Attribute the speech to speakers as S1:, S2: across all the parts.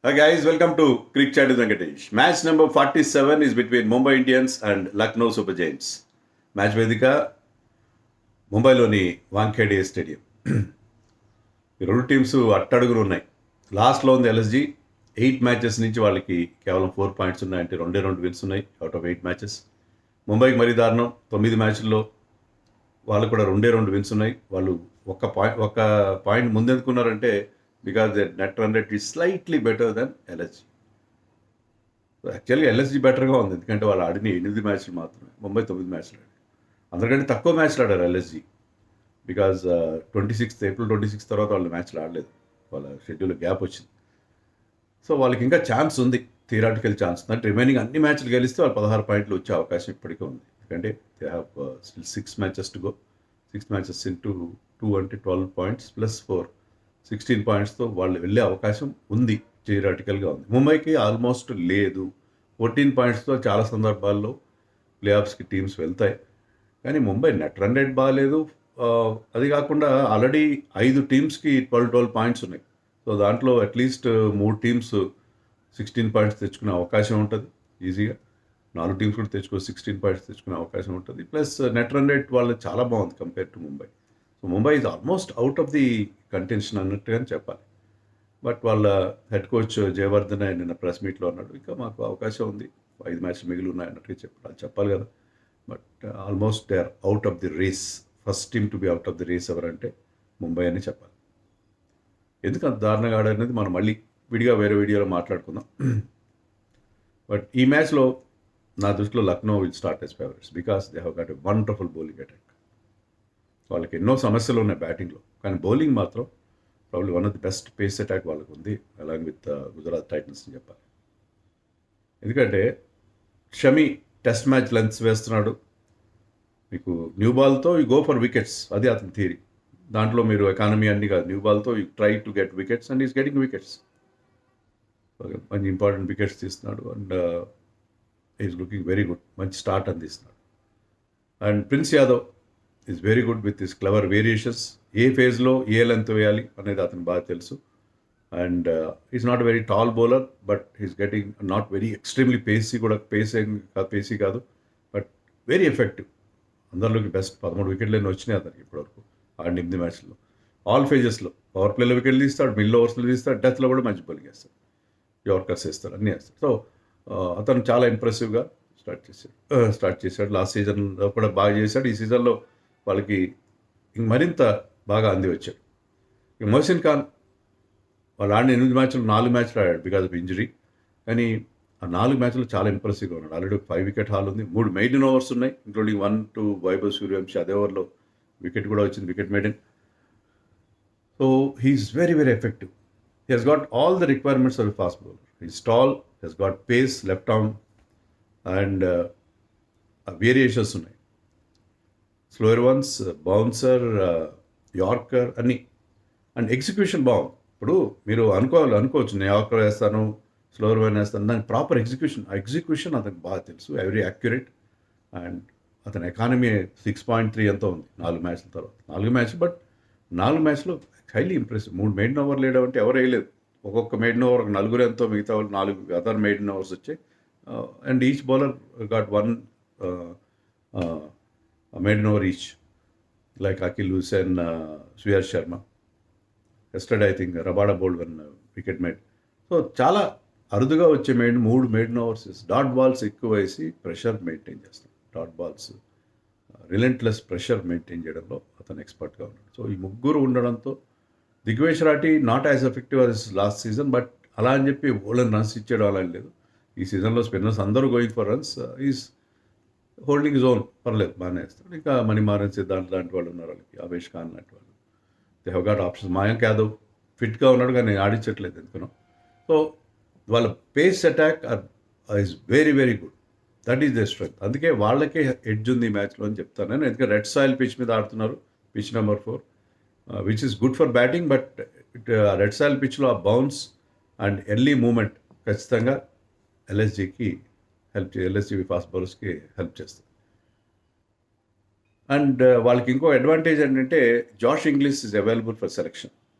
S1: Hi guys, welcome to Cricket Chat with Venkatesh. Match number 47 is between Mumbai Indians and Lucknow Super Giants. Match వేదిక ముంబైలోని Wankhede stadium. ఈ రెండు teams అట్టడుగులు ఉన్నాయి. లాస్ట్లో ఉంది ఎల్ఎస్జీ. 8 మ్యాచెస్ నుంచి వాళ్ళకి కేవలం 4 పాయింట్స్ ఉన్నాయంటే 2 విన్స్ ఉన్నాయి అవుట్ ఆఫ్ 8 మ్యాచెస్. ముంబైకి మరీ దారుణం. 9 మ్యాచ్ల్లో వాళ్ళు కూడా 2 విన్స్ ఉన్నాయి. వాళ్ళు ఒక పాయింట్ ముందెందుకున్నారంటే because the net run rate is slightly better than LSG. యాక్చువల్గా ఎల్ఎస్జీ బెటర్గా ఉంది, ఎందుకంటే వాళ్ళు ఆడిన 8 మ్యాచ్లు మాత్రమే, ముంబై 9 మ్యాచ్లు ఆడారు. అందరికంటే తక్కువ మ్యాచ్లు ఆడారు ఎల్ఎస్జీ. బికాజ్ ఏప్రిల్ 26 తర్వాత వాళ్ళు మ్యాచ్లు ఆడలేదు, వాళ్ళ షెడ్యూల్ గ్యాప్ వచ్చింది. సో వాళ్ళకి ఇంకా ఛాన్స్ ఉంది, థియరాటికల్ ఛాన్స్. అంటే రిమైనింగ్ అన్ని మ్యాచ్లు గెలిస్తే వాళ్ళు 16 పాయింట్లు వచ్చే అవకాశం ఇప్పటికే ఉంది. ఎందుకంటే they have still 6 matches to go. 6 matches into 2 అంటే 12 పాయింట్స్ ప్లస్ 4, 16 పాయింట్స్తో వాళ్ళు వెళ్ళే అవకాశం ఉంది, థియరాటికల్గా ఉంది. ముంబైకి ఆల్మోస్ట్ లేదు. 14 పాయింట్స్తో చాలా సందర్భాల్లో ప్లే ఆఫ్స్కి టీమ్స్ వెళ్తాయి. కానీ ముంబై నెట్ రన్ రేట్ బాగాలేదు. అది కాకుండా ఆల్రెడీ 5 టీమ్స్కి 12 పాయింట్స్ ఉన్నాయి. సో దాంట్లో అట్లీస్ట్ 3 టీమ్స్ 16 పాయింట్స్ తెచ్చుకునే అవకాశం ఉంటుంది ఈజీగా. 4 టీమ్స్ కూడా 16 పాయింట్స్ తెచ్చుకునే అవకాశం ఉంటుంది. ప్లస్ నెట్ రన్ రేట్ వాళ్ళు చాలా బాగుంది compare to Mumbai. So Mumbai is almost out of the contention అన్నట్టుగానే చెప్పాలి. బట్ వాళ్ళ హెడ్ కోచ్ జయవర్ధన్ నిన్న ప్రెస్ మీట్లో అన్నాడు, ఇంకా మాకు అవకాశం ఉంది, 5 మ్యాచ్లు మిగిలి ఉన్నాయి అన్నట్టుగా చెప్పాలి కదా. But almost they are out of the race. First team to be out of the race ఎవరంటే ముంబై అని చెప్పాలి. ఎందుకు అంత దారుణంగా ఆడనేది మనం మళ్ళీ విడిగా వేరే వీడియోలో మాట్లాడుకుందాం. బట్ ఈ మ్యాచ్లో నా దృష్టిలో Lucknow will start as favourites because they have got a wonderful bowling attack. వాళ్ళకి ఎన్నో సమస్యలు ఉన్నాయి బ్యాటింగ్లో, కానీ బౌలింగ్ మాత్రం probably one of the best pace attack వాళ్ళకు ఉంది, అలాంగ్ విత్ గుజరాత్ టైటన్స్ అని చెప్పాలి. ఎందుకంటే షమి టెస్ట్ మ్యాచ్ లెంత్స్ వేస్తున్నాడు. మీకు న్యూ బాల్తో యూ గో ఫర్ వికెట్స్, అది అతని థియరీ. దాంట్లో మీరు ఎకానమీ అన్ని కాదు, న్యూ బాల్తో you try to get wickets and is getting wickets. మంచి ఇంపార్టెంట్ వికెట్స్ తీస్తున్నాడు and is looking very good. మంచి స్టార్ట్ అందిస్తున్నాడు. And Prince Yadav is very good with his clever variations. ఏ ఫేజ్లో ఏ లెంత్ వేయాలి అనేది అతను బాగా తెలుసు. And is not very tall bowler, but he's getting not very extremely pacey కూడా, పేసీ కాదు, బట్ వెరీ ఎఫెక్టివ్. అందరిలోకి బెస్ట్. 13 వికెట్లన్నీ వచ్చినాయి అతనికి ఇప్పటివరకు ఆడిన 8 మ్యాచ్లో. ఆల్ ఫేజెస్లో పవర్ ప్లేలో వికెట్లు తీస్తాడు, మిడిల్ ఓవర్స్లో తీస్తాడు, డెత్లో కూడా మంచి బౌలింగ్ వేస్తాడు, యార్కర్స్ వేస్తాడు, అన్నీ వేస్తాడు. సో అతను చాలా ఇంప్రెసివ్గా స్టార్ట్ చేశాడు. లాస్ట్ సీజన్లో కూడా బాగా చేశాడు. ఈ సీజన్లో వాళ్ళకి మరింత బాగా అంది వచ్చాడు. ఇక మొహసిన్ ఖాన్ వాళ్ళు ఆడిన 8 మ్యాచ్లు 4 మ్యాచ్లు ఆడాడు బికాజ్ ఆఫ్ ఇంజరీ. కానీ ఆ 4 మ్యాచ్లు చాలా ఇంప్రెసివ్గా ఉన్నాడు. ఆల్రెడీ 5 వికెట్ హాల్ ఉంది, 3 మెయిడెన్ ఓవర్స్ ఉన్నాయి, ఇంక్లూడింగ్ 1 to వైభవ్ సూర్యవంశీ. అదే ఓవర్లో వికెట్ కూడా వచ్చింది, wicket maiden. So he's very very effective. He he's got all the requirements of fast bowler. He's tall, he's got pace, left arm and variations ఉన్నాయి. Slower ones, bouncer, yorker అన్నీ. And execution బాగుంది. ఇప్పుడు మీరు అనుకోవచ్చు నేను yorker వేస్తాను, slower one వేస్తాను, దాని ప్రాపర్ ఎగ్జిక్యూషన్ అతనికి బాగా తెలుసు, వెరీ యాక్యురేట్. అండ్ అతని ఎకానమీ 6.3 ఎంతో ఉంది 4 మ్యాచ్ల తర్వాత. 4 మ్యాచ్, బట్ 4 మ్యాచ్లో హైలీ ఇంప్రెసివ్. 3 మెయిడెన్ ఓవర్లు వేయడం అంటే ఎవరు వేయలేదు. ఒక్కొక్క మెయిడెన్ ఓవర్ 4 ఎంతో, మిగతా వాళ్ళు 4 అదర్ మెయిడెన్ ఓవర్స్ వచ్చాయి. And each bowler got 1 maiden over each, like Akeal Hosein, Suyash Sharma. Yesterday I think Rabada bowled 1 wicket maiden. So చాలా అరుదుగా వచ్చే 3 మెయిడెన్ ఓవర్స్. డాట్ బాల్స్ ఎక్కువ వేసి ప్రెషర్ మెయింటైన్ చేస్తాం. Dot balls relentless pressure maintain చేయడంలో అతను ఎక్స్పర్ట్గా ఉన్నాడు. సో ఈ ముగ్గురు ఉండడంతో Digvesh Rathee not as effective as last season, but అలా అని చెప్పి ఓల్డెన్ రన్స్ ఇచ్చేయడం అలా లేదు. ఈ సీజన్లో స్పిన్నర్స్ అందరూ going for runs, is holding zone, పర్లేదు బాగానే వేస్తాడు. ఇంకా మణిమారన్, సిద్ధాంత్ లాంటి వాళ్ళు ఉన్నారు, వాళ్ళకి అవేష్ ఖాన్ లాంటి వాళ్ళు. They have got options. Mayank Yadav ఫిట్గా ఉన్నాడు కానీ ఆడించట్లేదు ఎందుకనో. సో వాళ్ళ face attack is very very good. That is the strength. అందుకే వాళ్ళకే ఎడ్జ్ ఉంది ఈ మ్యాచ్లో అని చెప్తాను నేను. ఎందుకంటే రెడ్ సాయిల్ పిచ్ మీద ఆడుతున్నారు, pitch number 4, which is good for batting. But red soil పిచ్లో ఆ బౌన్స్ అండ్ ఎర్లీ మూమెంట్ ఖచ్చితంగా ఎల్ఎస్జీకి ఎల్ఎస్జీ ఫాస్ట్ బౌలర్స్కి హెల్ప్ చేస్తుంది. అండ్ వాళ్ళకి ఇంకో అడ్వాంటేజ్ ఏంటంటే Josh Inglis is available for selection.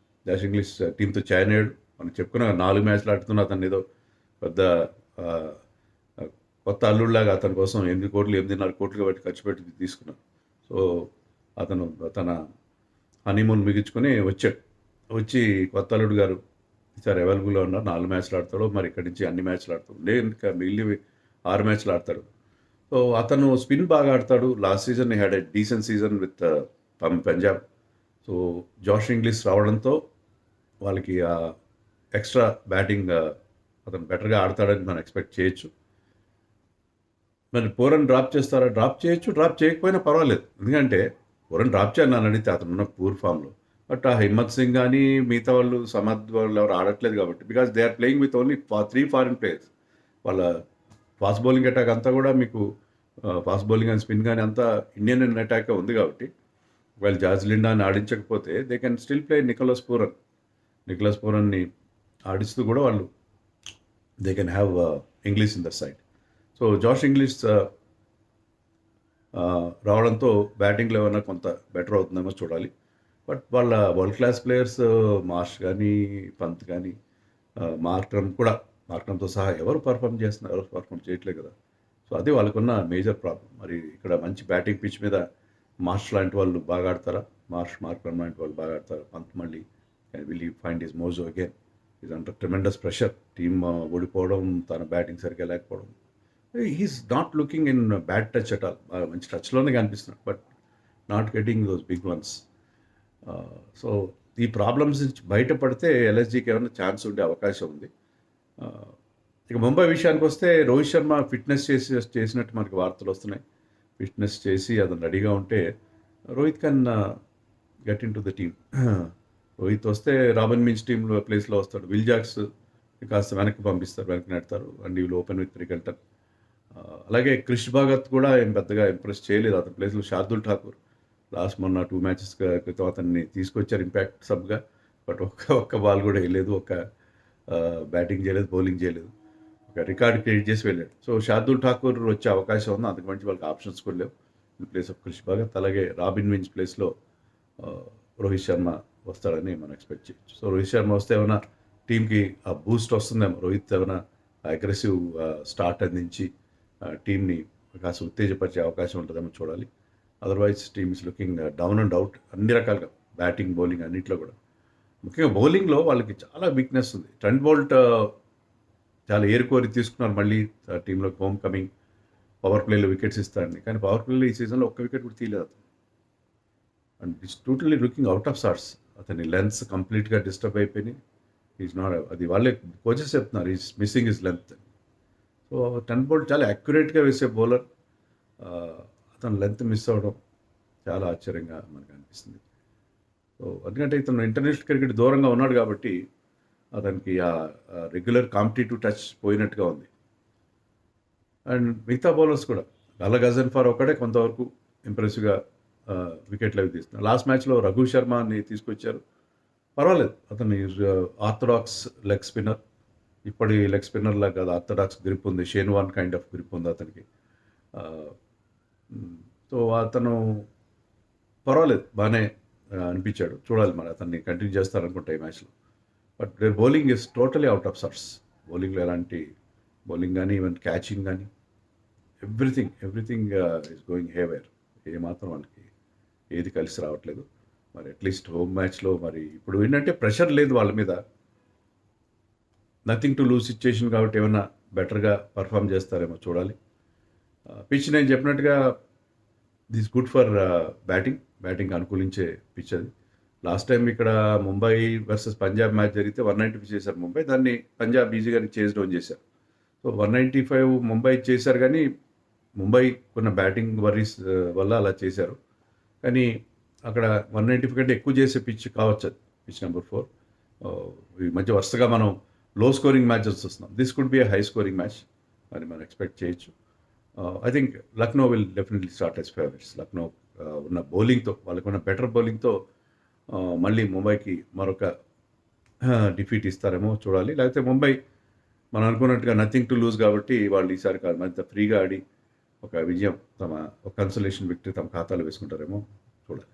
S1: Josh Inglis టీంతో జాయిన్ అయ్యాడు మనం చెప్పుకున్న 4 మ్యాచ్లు ఆడుతున్న అతను ఏదో పెద్ద ఆ, ఆ, కొత్త అల్లుడిలాగా అతని కోసం 8 కోట్లు 8.5 కోట్లు పెట్టి ఖర్చు పెట్టి తీసుకున్నాం. సో అతను తన హనీమూన్ మిగించుకొని వచ్చాడు. వచ్చి కొత్త అల్లుడు గారు ఈసారి అవైలబుల్గా ఉన్నారు, 4 మ్యాచ్లు ఆడతాడు, మరి ఇక్కడి నుంచి అన్ని మ్యాచ్లు ఆడతాడు, లేదు ఇంకా మిగిలిన 6 మ్యాచ్లు ఆడతాడు. సో అతను స్పిన్ బాగా ఆడతాడు. Last season had a decent season with Punjab. So Josh Inglis రావడంతో వాళ్ళకి ఎక్స్ట్రా బ్యాటింగ్ అతను బెటర్గా ఆడతాడని మనం ఎక్స్పెక్ట్ చేయొచ్చు. మరి పూరన్ డ్రాప్ చేస్తారా? డ్రాప్ చేయొచ్చు, డ్రాప్ చేయకపోయినా పర్వాలేదు. ఎందుకంటే పూరన్ డ్రాప్ చేయాలని నన్ను అడిగితే అతను ఉన్న పూర్ ఫామ్లో. బట్ ఆ హిమ్మత్ సింగ్ కానీ మిగతా వాళ్ళు సమర్థ్ వాళ్ళు ఎవరు ఆడట్లేదు కాబట్టి, because they are playing with only 3 foreign players. వాళ్ళ ఫాస్ట్ బౌలింగ్ అటాక్ అంతా కూడా మీకు ఫాస్ట్ బౌలింగ్ అండ్ స్పిన్ కానీ అంతా ఇండియన్ అటాక్ ఉంది కాబట్టి, వాళ్ళు జార్జ్ లిండాని ఆడించకపోతే they can still play Nicholas పూరన్ని ఆడిస్తూ కూడా వాళ్ళు they can have Inglis in the side. So Josh Inglis రావడంతో బ్యాటింగ్లో ఏమైనా కొంత బెటర్ అవుతుందేమో చూడాలి. బట్ వాళ్ళ వరల్డ్ క్లాస్ ప్లేయర్స్ మార్ష్ కానీ పంత్ కానీ మార్క్రమ్తో సహా ఎవరు పర్ఫామ్ చేస్తున్నారు, ఎవరు పర్ఫామ్ చేయట్లేదు కదా. సో అది వాళ్ళకున్న మేజర్ ప్రాబ్లం. మరి ఇక్కడ మంచి బ్యాటింగ్ పిచ్ మీద మార్ష్ లాంటి వాళ్ళు బాగా ఆడతారా? మార్క్రమ్ లాంటి వాళ్ళు బాగా ఆడతారా? పంత్ మళ్ళీ will he find his mojo again? Is under tremendous pressure. Team ఓడిపోవడం, తన బ్యాటింగ్ సరిగ్గా లేకపోవడం. He's not looking in bad touch at all. మంచి టచ్లోనే కనిపిస్తున్నాడు, but not getting those big ones. So ఈ ప్రాబ్లమ్స్ నుంచి బయటపడితే ఎల్ఎస్జీకి ఏమైనా ఛాన్స్ ఉండే అవకాశం ఉంది. ఇక ముంబై విషయానికి వస్తే రోహిత్ శర్మ ఫిట్నెస్ చేసినట్టు మనకి వార్తలు వస్తున్నాయి. ఫిట్నెస్ చేసి అతను రెడీగా ఉంటే Rohit can get in to the team. Rohit వస్తే రాబిన్ మిన్స్ టీంలో ప్లేస్లో వస్తాడు. విల్ జాక్స్ కాస్త వెనక్కి పంపిస్తారు, వెనక్కి నెడతారు, అండ్ ఈ విల్ ఓపెన్ విత్ క్రికెటర్. అలాగే క్రిష్ భగత్ కూడా ఏం పెద్దగా ఇంప్రెస్ చేయలేదు. అతని ప్లేస్లో శార్దుల్ ఠాకూర్ మొన్న 2 మ్యాచెస్ క్రితం అతన్ని తీసుకొచ్చారు ఇంపాక్ట్ సబ్గా. బట్ ఒక్క బాల్ కూడా వేయలేదు, బ్యాటింగ్ చేయలేదు, బౌలింగ్ చేయలేదు, ఒక రికార్డ్ క్రియేట్ చేసి వెళ్ళాడు. సో శార్దుల్ ఠాకూర్ వచ్చే అవకాశం ఉంది, అంతకు మంచి వాళ్ళకి ఆప్షన్స్ కూడా లేవు in place of Krish Bhagat. అలాగే రాబిన్ మిన్స్ ప్లేస్లో రోహిత్ శర్మ వస్తాడని మనం ఎక్స్పెక్ట్ చేయొచ్చు. సో రోహిత్ శర్మ వస్తే ఏమైనా టీంకి ఆ బూస్ట్ వస్తుందేమో. రోహిత్ ఏమైనా అగ్రెసివ్ స్టార్ట్ అందించి టీంని కాస్త ఉత్తేజపరిచే అవకాశం ఉంటుందేమో చూడాలి. Otherwise team is looking down and out అన్ని రకాలుగా, బ్యాటింగ్ బౌలింగ్ అన్నింటిలో కూడా. ముఖ్యంగా బౌలింగ్లో వాళ్ళకి చాలా వీక్నెస్ ఉంది. ట్రెంట్ బోల్ట్ చాలా ఏరుకోరి తీసుకున్నారు మళ్ళీ టీంలోకి, హోమ్ కమింగ్, పవర్ ప్లేలో వికెట్స్ ఇస్తారని. కానీ పవర్ ప్లేలో ఈ సీజన్లో ఒక్క వికెట్ కూడా తీయలేదు అతను. And it's totally looking out of sorts. అతని లెన్స్ కంప్లీట్గా డిస్టర్బ్ అయిపోయినాయి. ఈజ్ నాట్, అది వాళ్ళే కోచెస్ చెప్తున్నారు, is missing his length. So Trent Boult చాలా యాక్యురేట్గా వేసే బౌలర్, అతను లెంత్ మిస్ అవ్వడం చాలా ఆశ్చర్యంగా మనకు అనిపిస్తుంది. సో ఎందుకంటే ఇతను ఇంటర్నేషనల్ క్రికెట్ దూరంగా ఉన్నాడు కాబట్టి అతనికి ఆ రెగ్యులర్ కాంపిటేటివ్ టచ్ పోయినట్టుగా ఉంది. అండ్ మిగతా బౌలర్స్ కూడా గజన్ఫర్ ఒకటే కొంతవరకు ఇంప్రెసివ్గా వికెట్లు అవి తీస్తున్నారు. లాస్ట్ మ్యాచ్లో రఘు శర్మని తీసుకొచ్చారు, పర్వాలేదు. అతను ఆర్థడాక్స్ లెగ్ స్పిన్నర్, ఇప్పటి లెగ్ స్పిన్నర్లా కాదు, ఆర్థడాక్స్ గ్రిప్ ఉంది, షేన్వాన్ కైండ్ ఆఫ్ గ్రిప్ ఉంది అతనికి. సో అతను పర్వాలేదు, బాగానే అనిపించాడు. చూడాలి మరి అతన్ని కంటిన్యూ చేస్తారనుకుంటా ఈ మ్యాచ్లో. But their bowling is totally out of sorts. బౌలింగ్లో ఎలాంటి బౌలింగ్ కానీ ఈవెన్ క్యాచింగ్ కానీ ఎవ్రీథింగ్ ఈస్ గోయింగ్ హేవేర్. ఏమాత్రం వాళ్ళకి ఏది కలిసి రావట్లేదు. మరి అట్లీస్ట్ హోమ్ మ్యాచ్లో మరి ఇప్పుడు ఏంటంటే ప్రెషర్ లేదు వాళ్ళ మీద, నథింగ్ టు లూజ్ సిచ్యుయేషన్ కాబట్టి ఏమైనా బెటర్గా పర్ఫామ్ చేస్తారేమో చూడాలి. పిచ్ నేను చెప్పినట్టుగా దిస్ గుడ్ ఫర్ బ్యాటింగ్ అనుకూలించే పిచ్ అది. లాస్ట్ టైం ఇక్కడ ముంబై వర్సెస్ పంజాబ్ మ్యాచ్ జరిగితే 195 చేశారు ముంబై, దాన్ని పంజాబ్ ఈజీగా చేజ్ డౌన్ చేశారు. సో 195 ముంబై చేశారు, కానీ ముంబై కొన్న బ్యాటింగ్ వర్రీస్ వల్ల అలా చేశారు. కానీ అక్కడ 195 కంటే ఎక్కువ చేసే పిచ్ కావచ్చు అది, పిచ్ నెంబర్ 4. ఈ మధ్య వరుసగా మనం లో స్కోరింగ్ మ్యాచెస్ వస్తున్నాం. This could be A high scoring match అని మనం ఎక్స్పెక్ట్ చేయొచ్చు. I think Lucknow will definitely start as favourites. Lucknow ఉన్న బౌలింగ్తో, వాళ్ళకున్న బెటర్ బౌలింగ్తో మళ్ళీ ముంబైకి మరొక డిఫీట్ ఇస్తారేమో చూడాలి. లేకపోతే ముంబై మనం అనుకున్నట్టుగా నథింగ్ టు లూజ్ కాబట్టి వాళ్ళు ఈసారి మరింత ఫ్రీగా ఆడి ఒక విజయం, ఒక కన్సలేషన్ విక్టరీ తమ ఖాతాలో వేసుకుంటారేమో చూడాలి.